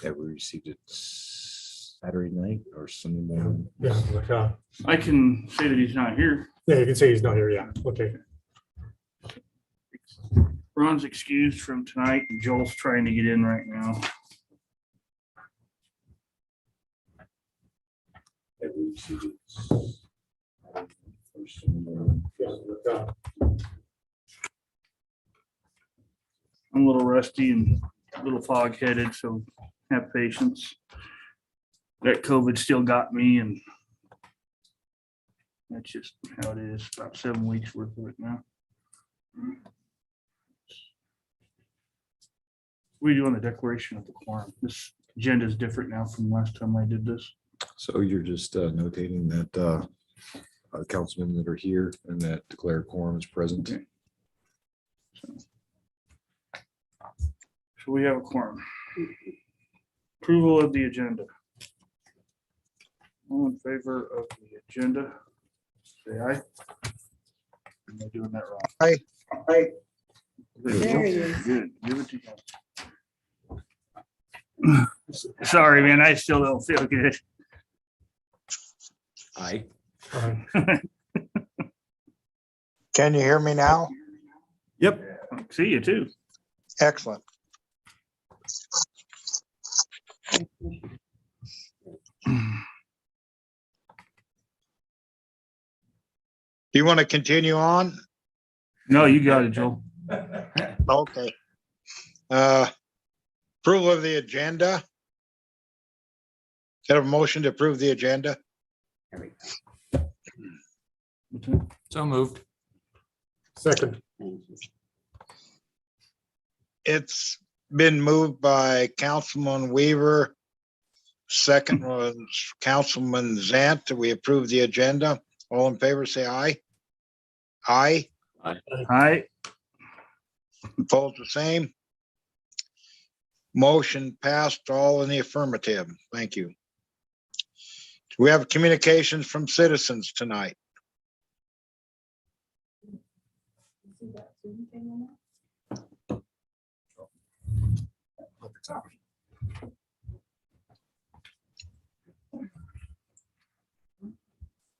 that we received it Saturday night or Sunday morning. Yeah, like, I can say that he's not here. yeah, you can say he's not here. Yeah. Okay. Ron's excused from tonight and Joel's trying to get in right now. That we received it first Sunday morning. Yeah, like, I'm a little rusty and a little fog headed, so have patience. That COVID still got me and that's just how it is. About 7 weeks worth of it now. We do on the declaration of the quorum. This agenda is different now from last time I did this. So you're just notating that the councilmen that are here and that declare quorum is present. Okay. So we have a quorum. Approval of the agenda. All in favor of the agenda, say aye. Am I doing that wrong? Aye. Aye. There he is. Good. Give it to you. Sorry, man, I still don't feel good. Aye. Can you hear me now? Yep. See you too. Excellent. Do you want to continue on? No, you got it, Joel. Okay. Approval of the agenda. Get a motion to approve the agenda. So moved. second. It's been moved by Councilman Weaver. Second was Councilman Zant. We approve the agenda. All in favor, say aye. Aye. Aye. Opposed, the same. Motion passed, all in the affirmative. Thank you. We have communications from citizens tonight.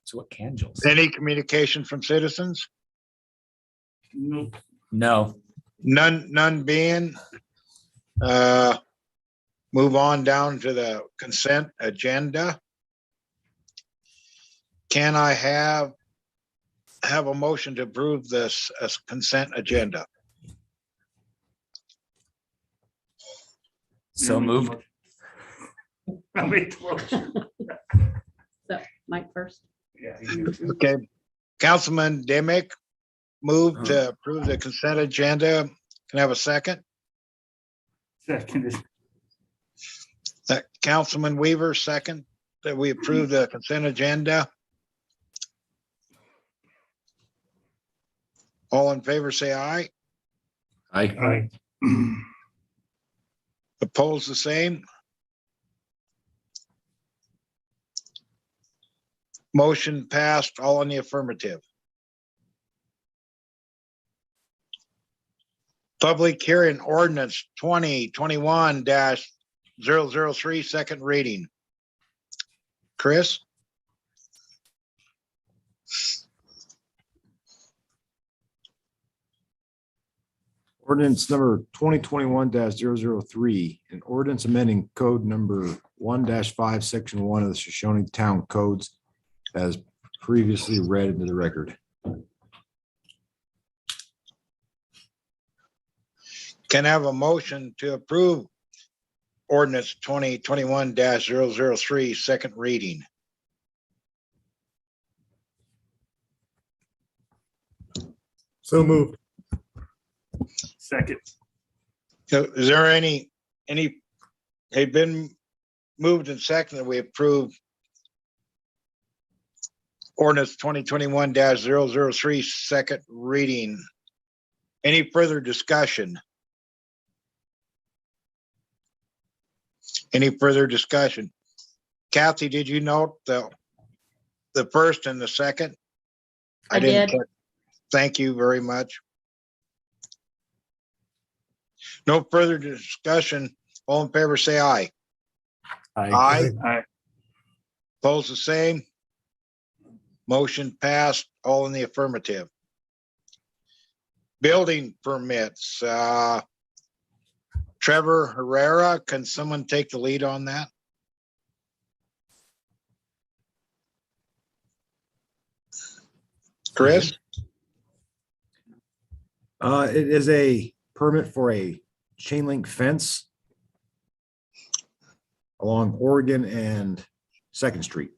So what can Joel? Any communication from citizens? Nope. No. None being. Move on down to the consent agenda. Can I have a motion to approve this as consent agenda? So moved. I'll make the motion. So Mike first. Yeah, you do. Okay, Councilman Dimick moved to approve the consent agenda. Can I have a second? Second is That Councilman Weaver, second, that we approve the consent agenda. All in favor, say aye. Aye. aye. Opposed, the same. Motion passed, all in the affirmative. Public hearing ordinance 2021-003, second reading. Chris? Ordinance number 2021-003, an ordinance amending code number 1-5, section 1 of the Shoshoni Town Codes as previously read into the record. Can I have a motion to approve ordinance 2021-003, second reading? So moved. Second. So is there any, they've been moved and seconded, we approve ordinance 2021-003, second reading. Any further discussion? Any further discussion? Kathy, did you note the first and the second? I did. catch- Thank you very much. No further discussion. All in favor, say aye. Aye. Aye. Opposed, the same. Motion passed, all in the affirmative. Building permits, Trevor Herrera, can someone take the lead on that? Chris? It is a permit for a chain link fence along Oregon and Second Street.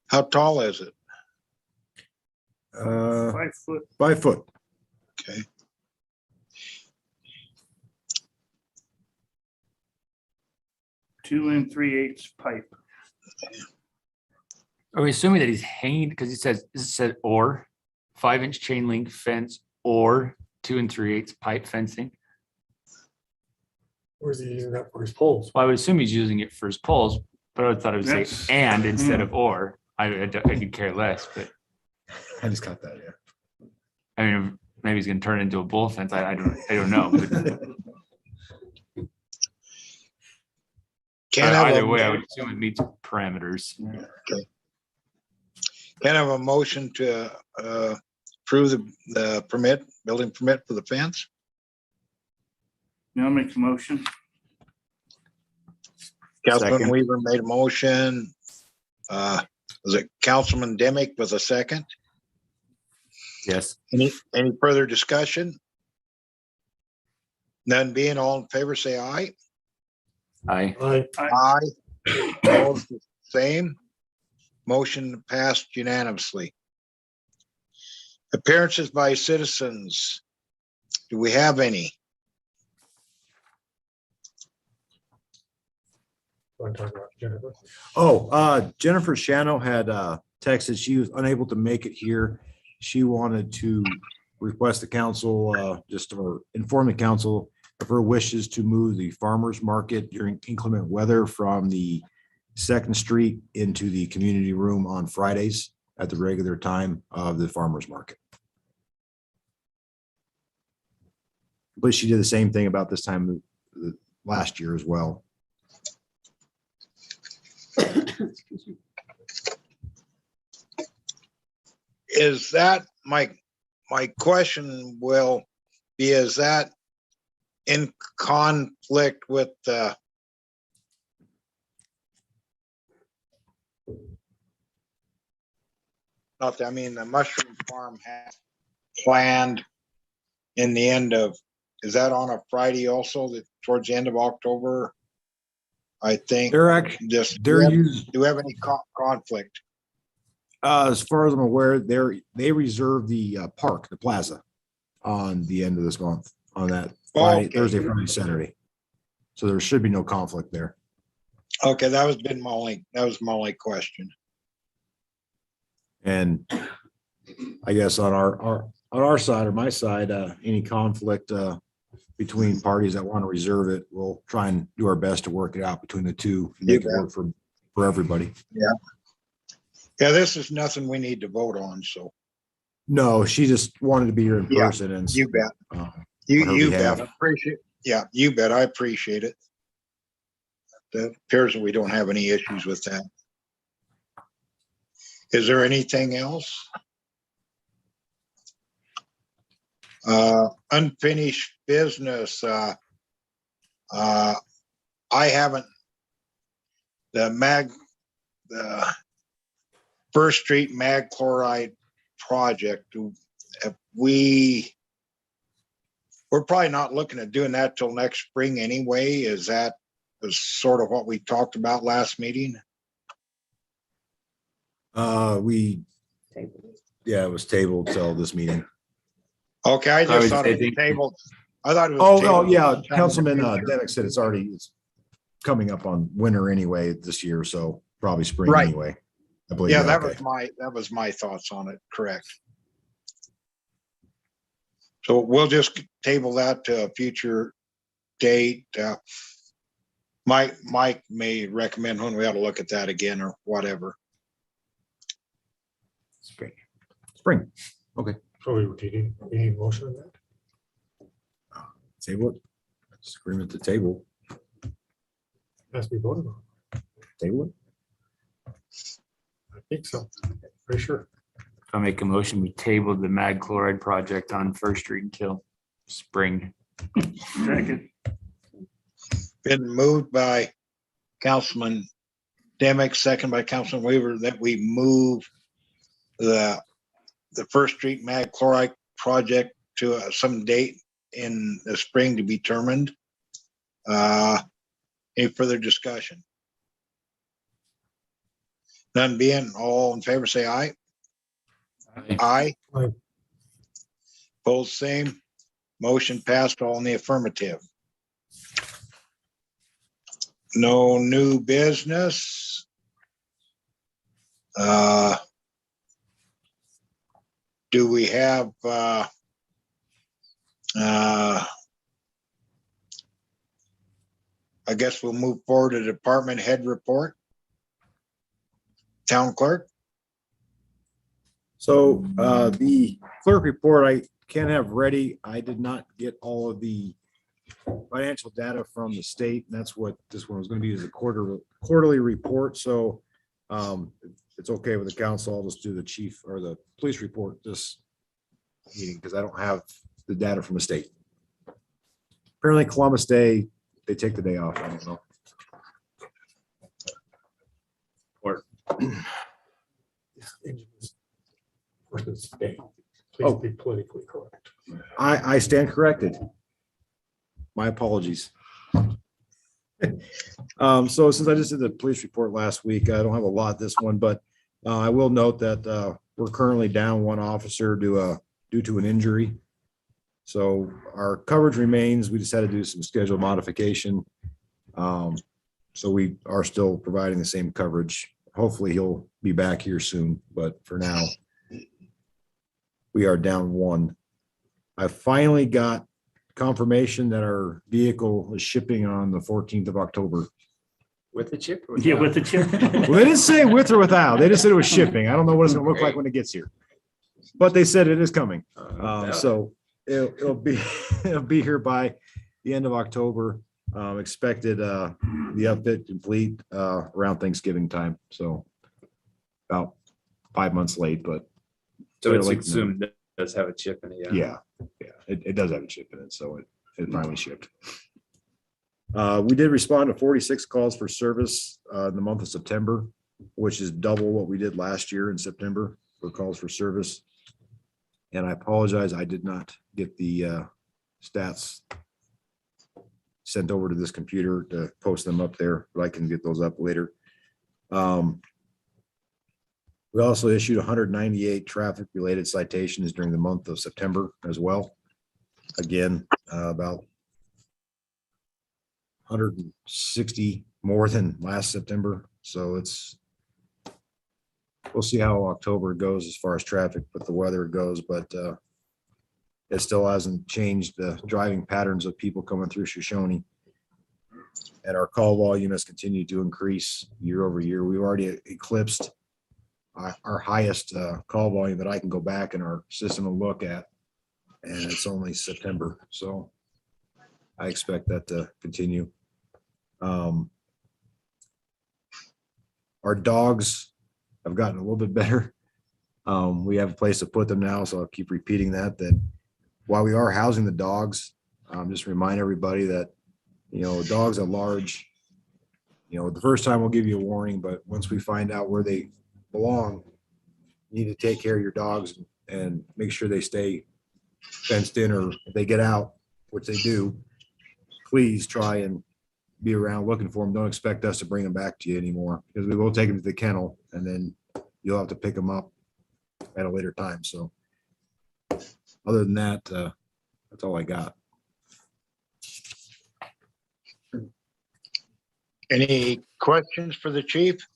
How tall is it? 5 foot. 5 foot. Okay. Two and 3/8 pipe. Are we assuming that he's hanging, because it said or 5-inch chain link fence or 2 3/8 pipe fencing? Where's he using that for his poles? Well, I would assume he's using it for his poles, but I thought it would say That's- and instead yeah. of or. I could care less, but I just got that, yeah. I mean, maybe he's gonna turn it into a bull fence. I don't know. But Can't have either way, I a, would assume it meets parameters. can't have a motion to approve the permit, building permit for the fence? Now make the motion. Councilman Second. Weaver made a motion. Was it Councilman Demick with a second? Yes. Any further discussion? None being, all in favor, say aye. Aye. Aye. Aye. Opposed, the same. Motion passed unanimously. Appearances by citizens. Do we have any? Want to talk about Jennifer? Oh, Jennifer Shano had texted, she was unable to make it here. She wanted to request the council, just to inform the council of her wishes to move the farmer's market during inclement weather from the Second Street into the community room on Fridays at the regular time of the farmer's market. But she did the same thing about this time last year as well. Is that my question will be, is that in conflict with the not that, I mean, the mushroom farm has planned in the end of, is that on a Friday also, that towards the end of October? I think They're actually, just, they're used, do we have any conflict? as far as I'm aware, they reserve the park, the plaza on the end of this month, on that Friday, Okay. Thursday, Friday, Saturday. So there should be no conflict there. Okay, that was my only question. And I guess on our side or my side, any conflict between parties that want to reserve it, we'll try and do our best to work it out between the two, and make it work for everybody. Yeah, this is nothing we need to vote on, so No, she just wanted to be here in Yeah, person and. you bet. on her You behalf. bet. Appreciate, yeah, you bet. I appreciate it. It appears that we don't have any issues with that. Is there anything else? Unfinished business. I haven't, the First Street mag chloride project. We're probably not looking at doing that till next spring anyway. Is that was sort of what we talked about last meeting? Yeah, it was tabled till this meeting. Okay, I I just would thought say it was think- tabled. I thought it was. Oh, tabled yeah, sometime Councilman in the future. Demick said it's coming up on winter anyway this year, so probably spring Right. anyway. I believe. Yeah, that, that was my thoughts on it, correct. So we'll just table that to a future date. Mike may recommend when we ought to look at that again or whatever. Spring. Spring. So we need motion on that? Table it. It's agreement to table. Has to be voted on. Table it. I think so. Pretty sure. I'll make a motion. We tabled the mag chloride project on First Street until spring. Second. Been moved by Councilman Demick, second by Councilman Weaver, that we move the First Street mag chloride project to some date in the spring to be determined. Any further discussion? None being, all in favor, say aye. Aye. Aye. Both same. Motion passed, all in the affirmative. No new business. Do we have, I guess we'll move forward to department head report. Town clerk? So the clerk report I can't have ready. I did not get all of the financial data from the state. And that's what this one was going to be, is a quarterly report. So if it's okay with the council, I'll just do the chief or the police report this meeting because I don't have the data from the state. Apparently Columbus Day, they take the day off. I don't know. Versus state. Oh. Please be politically correct. I stand corrected. My apologies. So since I just did the police report last week, I don't have a lot this one, but I will note that we're currently down one officer due to an injury. So our coverage remains. We just had to do some schedule modification. So we are still providing the same coverage. Hopefully he'll be back here soon, but for now, we are down one. I finally got confirmation that our vehicle is shipping on the 14th of October. With the chip? or Yeah, without? with the chip. Well, they didn't say with or without. They just said it was shipping. I don't know what it's gonna look like when it gets here. But they said it is coming. So it'll be, it'll be here by the end of October. Expected the upfit complete around Thanksgiving time. So about 5 months late, but So it's Like- assumed that it does have a chip in it, yeah. yeah, it does have a chip in it. So it finally shipped. We did respond to 46 calls for service in the month of September, which is double what we did last year in September for calls for service. And I apologize, I did not get the stats sent over to this computer to post them up there, but I can get those up later. We also issued 198 traffic-related citations during the month of September as well. Again, about 160 more than last September. So we'll see how October goes as far as traffic, but the weather goes, but it still hasn't changed the driving patterns of people coming through Shoshoni. And our call volume has continued to increase year over year. We've already eclipsed our highest call volume that I can go back in our system and look at. And it's only September. So I expect that to continue. Our dogs have gotten a little bit better. We have a place to put them now, so I'll keep repeating that while we are housing the dogs, just remind everybody that, dogs at large, the first time we'll give you a warning, but once we find out where they belong, you need to take care of your dogs and make sure they stay fenced in, or if they get out, which they do, please try and be around looking for them. Don't expect us to bring them back to you anymore, because we will take them to the kennel and then you'll have to pick them up at a later time. So other than that, that's all I got. Any questions for the chief?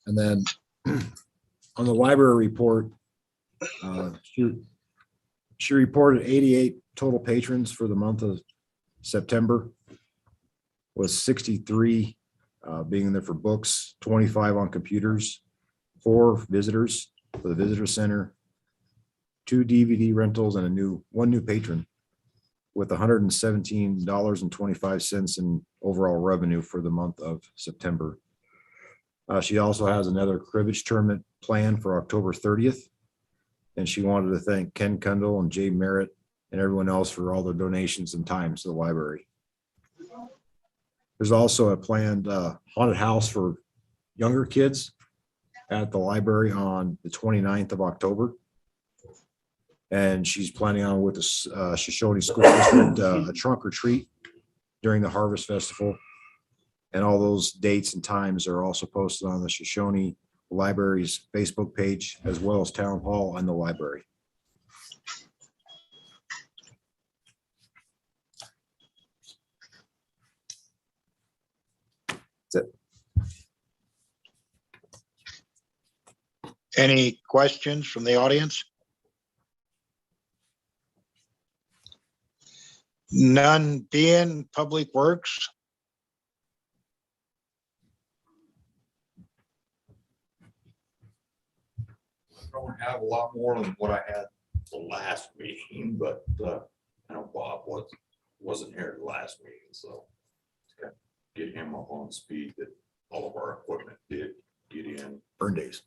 And then on the library report, she reported 88 total patrons for the month of September, was 63 being there for books, 25 on computers, 4 visitors for the visitor center, 2 DVD rentals and one new patron with $117.25 in overall revenue for the month of September. She also has another cribbage tournament planned for October 30th. And she wanted to thank Ken Kundle and Jay Merritt and everyone else for all their donations and time to the library. There's also a planned haunted house for younger kids at the library on the 29th of October. And she's planning on with the Shoshoni School District a trunk or treat during the Harvest Festival. And all those dates and times are also posted on the Shoshoni Library's Facebook page, as well as Town Hall and the library. That's it. Any questions from the audience? None being Public Works. Don't have a lot more than what I had the last meeting, but I know Bob wasn't here the last meeting, so gotta get him up on speed that all of our equipment did get in. Burn days.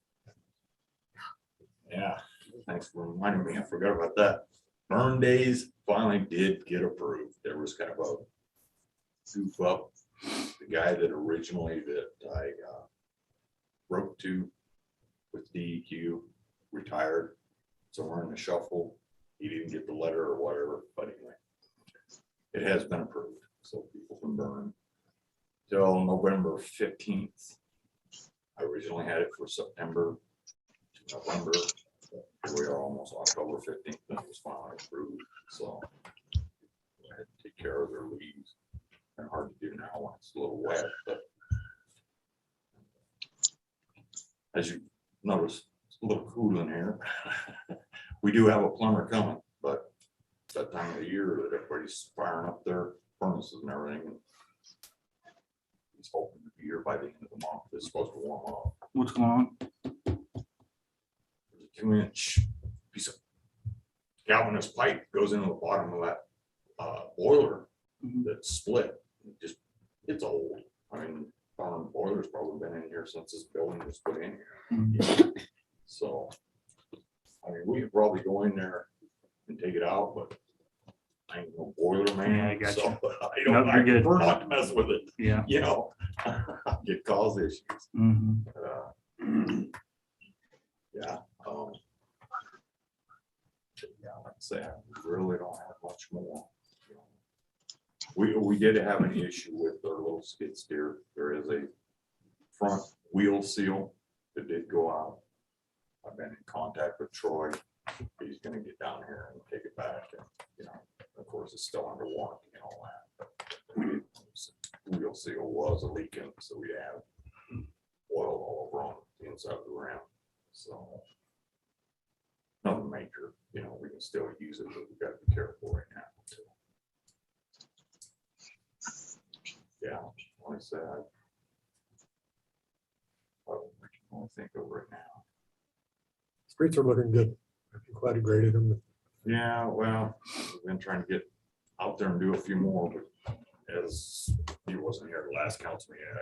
Yeah, thanks for reminding me. I forgot about that. Burn days finally did get approved. There was kind of a goof up. The guy that originally that I wrote to with DEQ retired, so we're in the shuffle. He didn't get the letter or whatever, but anyway, it has been approved, so people can burn till November 15th. I originally had it for September to November. We are almost October 15th, and it was finally approved, so I had to take care of their leaves. They're hard to do now when it's a little wet, but as you notice, it's a little cool in here. We do have a plumber coming, but it's that time of the year that everybody's firing up their furnaces and everything. And he's hoping to be here by the end of the month. It's supposed to warm up. What's going on? There's a 2-inch piece of galvanized pipe goes into the bottom of that boiler that's split. It's old. I mean, farm boiler's probably been in here since this building was put in here. So, I mean, we could probably go in there and take it out, but I ain't no boiler man. Yeah, I got so you. I Nope, don't, I you're good. prefer not to mess with it, Yeah. you know, get cause issues. Mhm. Yeah. Yeah, like I say, I really don't have much more. We did have an issue with our little skid steer. There is a front wheel seal that did go out. I've been in contact with Troy. He's gonna get down here and take it back, and, you know, of course, it's still under warranty and all that. But wheel seal was leaking, so we have oil all over on the inside of the rim, so. Nothing major, you know, we can still use it, but we gotta be careful right now. So. Yeah, like I said, I don't think of right now. Streets are looking good. I'm glad you graded them. Yeah, well, we've been trying to get out there and do a few more, but as he wasn't here at the last council meeting,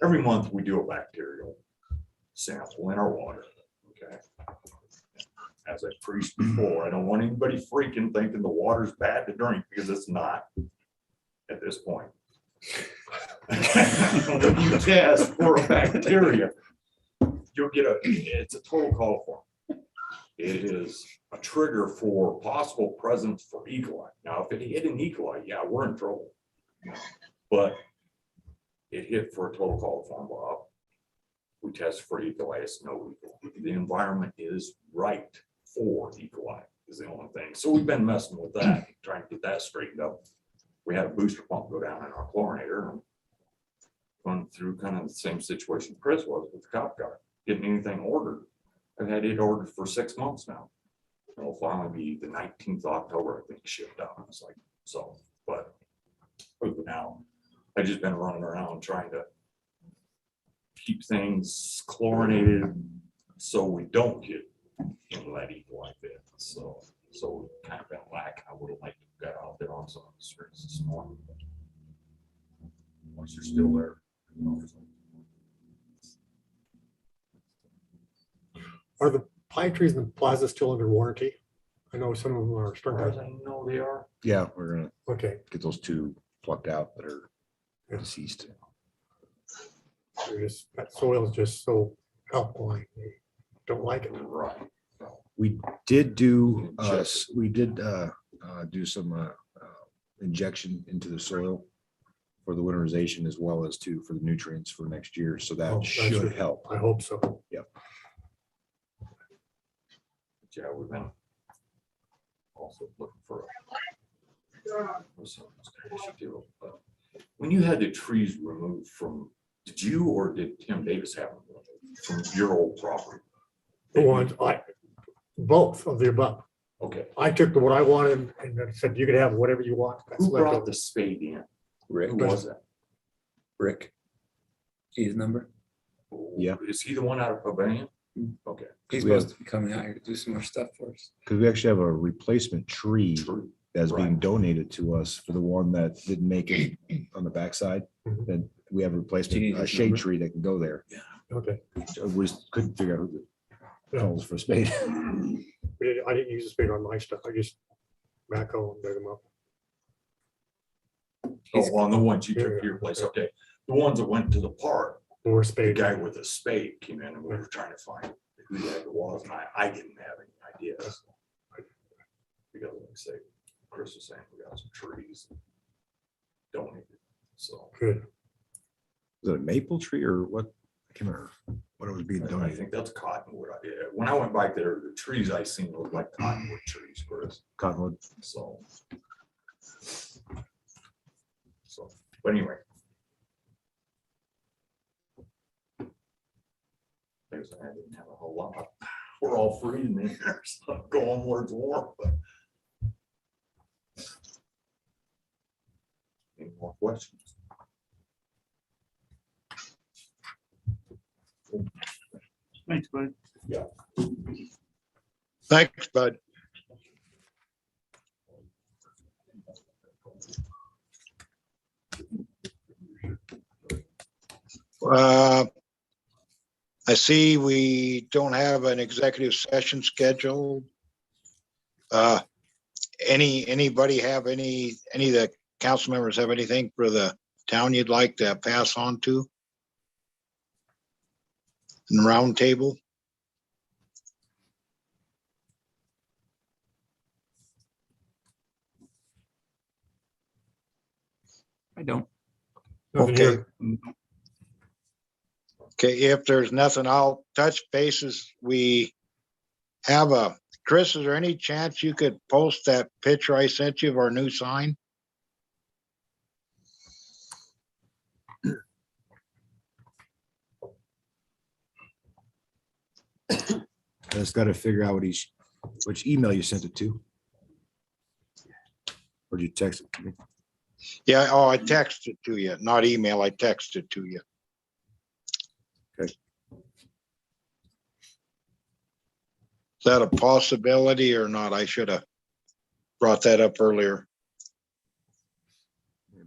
every month we do a bacterial sample in our water, okay? As I preached before, I don't want anybody freaking thinking the water's bad to drink, because it's not at this point. When you test for a bacteria, you'll get it's a total call form. It is a trigger for possible presence for E. coli. Now, if it hit an E. coli, yeah, we're in trouble. But it hit for a total call form, Bob. We test for E. coli, it's no E. coli. The environment is right for E. coli is the only thing. So we've been messing with that, trying to get that straightened up. We had a booster pump go down in our chlorinator and going through kind of the same situation Chris was with the cop car, getting anything ordered. I've had it ordered for 6 months now. It'll finally be the 19th of October, I think, shipped out. I was like, so, but now I just been running around trying to keep things chlorinated so we don't get lead like that. So kind of been lacking. I would have liked to got out there on some of the streets this morning. Once you're still there. Are the pine trees in the plaza still under warranty? I know some of them are As far as starting. I know, they are. Yeah, we're gonna Okay, get those two plucked out that are deceased. they're just, that soil is just so alkaline. They don't like it. Right. We did do, do some injection into the soil for the winterization as well as for the nutrients for next year. So Oh, that that should should- help. I hope so. Yeah, we've been also looking for. When you had the trees removed from, did you or did Tim Davis have them removed from your old property? The ones, both of the above. Okay, I took what I wanted and then said, you can have whatever you want. That's who left brought over. the spade in? Rick, Who was that? Rick. See his number? Yeah. Is he the one out of Pavilion? Okay. He's We have- supposed to be coming out here to do some more stuff for us. Because we actually have a replacement tree True. that's being Right. donated to us for the one that didn't make it on the backside. Mhm. Then we have a Do you replacement, need a his shade number? tree that can go there. Okay. We just couldn't figure out who the Yeah. calls for a spade. I didn't use a spade on my stuff. I just backhoe and dig them up. Oh, on the ones you took to your place, okay. The ones that went to the park, Or the spade. guy with a spade came in and we were trying to find who the heck it was, and I didn't have any idea. Because like I say, Chris was saying we got some trees donated, so. Good. Is it a maple tree or what? I can't remember what it was being I donated. think that's cottonwood. When I went back there, the trees I seen looked like cottonwood trees, Chris, Cottonwood. so. But anyway. I didn't have a whole lot. We're all freezing in here, so I'm going where it's warm, but. Any more questions? Thanks, bud. Thanks, bud. I see we don't have an executive session scheduled. Anybody have any of the council members have anything for the town you'd like to pass on to? In the round table? I don't. Nothing Okay. here. Okay, if there's nothing, I'll touch bases. We have Chris, is there any chance you could post that picture I sent you of our new sign? I just got to figure out which email you sent it to. Or did you text it to me? Yeah, oh, I texted to you, not email, I texted to you. Okay. Is that a possibility or not? I should have brought that up earlier.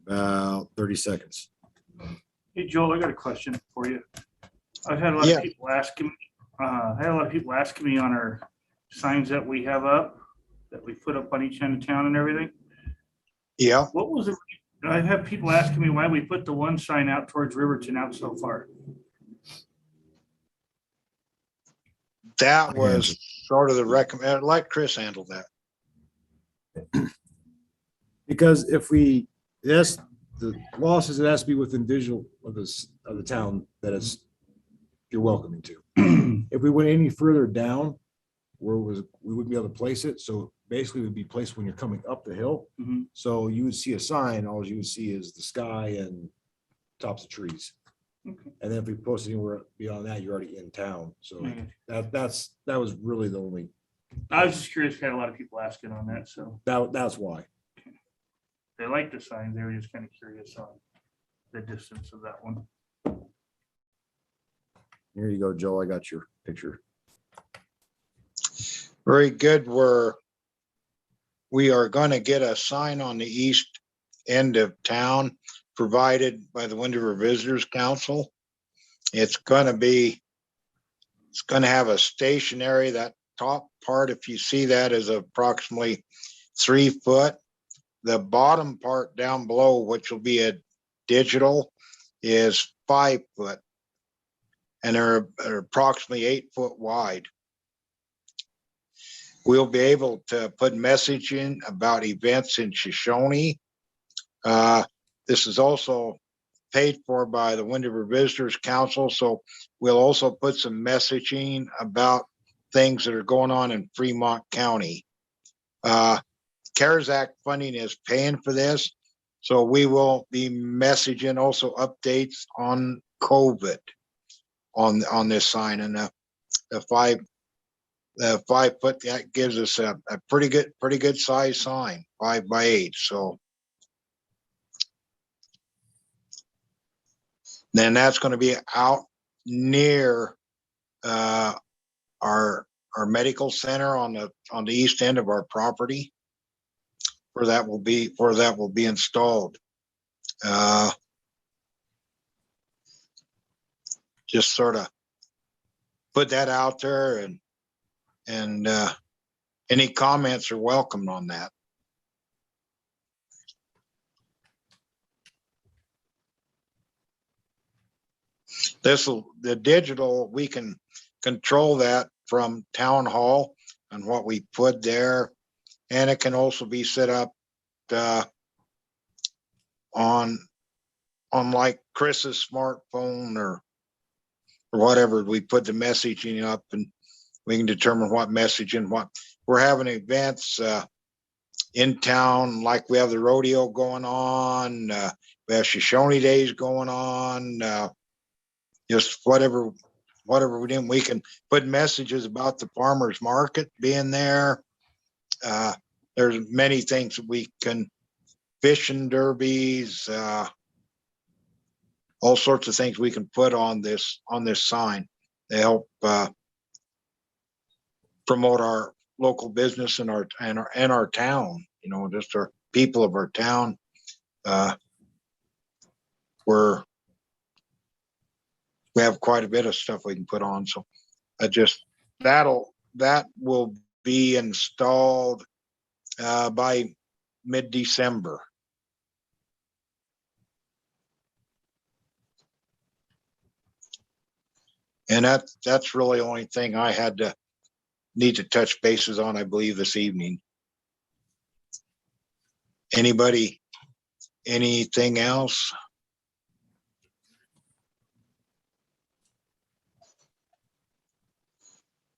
About 30 seconds. Hey, Joel, I got a question for you. I've had a lot Yeah. of people asking, on our signs that we have up, that we put up on each end of town and everything. Yeah, What was it? I've had people asking me why we put the one sign out towards Riverton out so far. that was sort of the recommend, let Chris handle that. Because yes, the law says it has to be within visual of the town that you're welcoming to. If we went any further down, we wouldn't be able to place it. So basically it would be placed when you're coming up the hill. Mhm. So you would see a sign, all you would see is the sky and tops of trees. Okay. And then if we post anywhere beyond that, you're already in town. So Mhm. that was really the only, I was just curious, had a lot of people asking on that, so that's why. they like the signs, they were just kind of curious on. the distance of that one. Here you go, Joe. I got your picture. Very good. We are going to get a sign on the east end of town provided by the Wind River Visitors Council. It's going to have a stationary, that top part, if you see that, is approximately 3 foot. The bottom part down below, which will be a digital, is 5 foot. And they're approximately 8 foot wide. We'll be able to put messaging about events in Shoshoni. This is also paid for by the Wind River Visitors Council, so we'll also put some messaging about things that are going on in Fremont County. CARES Act funding is paying for this, so we will be messaging also updates on COVID on this sign, and the 5 foot, that gives us a pretty good size sign, 5 by 8. So then that's going to be out near our medical center on the east end of our property, where that will be installed. Just sort of put that out there, and any comments are welcome on that. The digital, we can control that from town hall and what we put there. And it can also be set up on like Chris's smartphone or whatever. We put the messaging up and we can determine what message and what. We're having events in town, like we have the rodeo going on, we have Shoshoni days going on, just whatever we do. We can put messages about the farmers market being there. There's many things that we can, fishing derbies, all sorts of things we can put on this sign to help promote our local business and our town, just our people of our town. We have quite a bit of stuff we can put on. So that will be installed by mid-December. And that's really the only thing I need to touch bases on, I believe, this evening. Anybody, anything else?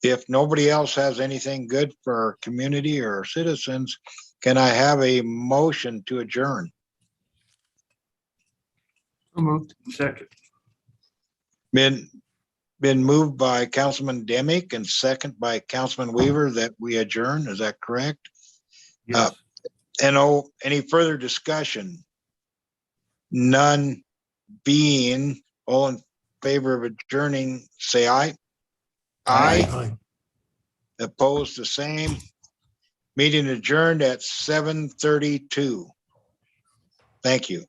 If nobody else has anything good for our community or our citizens, can I have a motion to adjourn? So moved. Second. Been moved by Councilman Demick and second by Councilman Weaver that we adjourn. Is that correct? Yes. Any further discussion? None being, all in favor of adjourning, say aye. Aye. Aye. Opposed, the same. Meeting adjourned at 7:32. Thank you.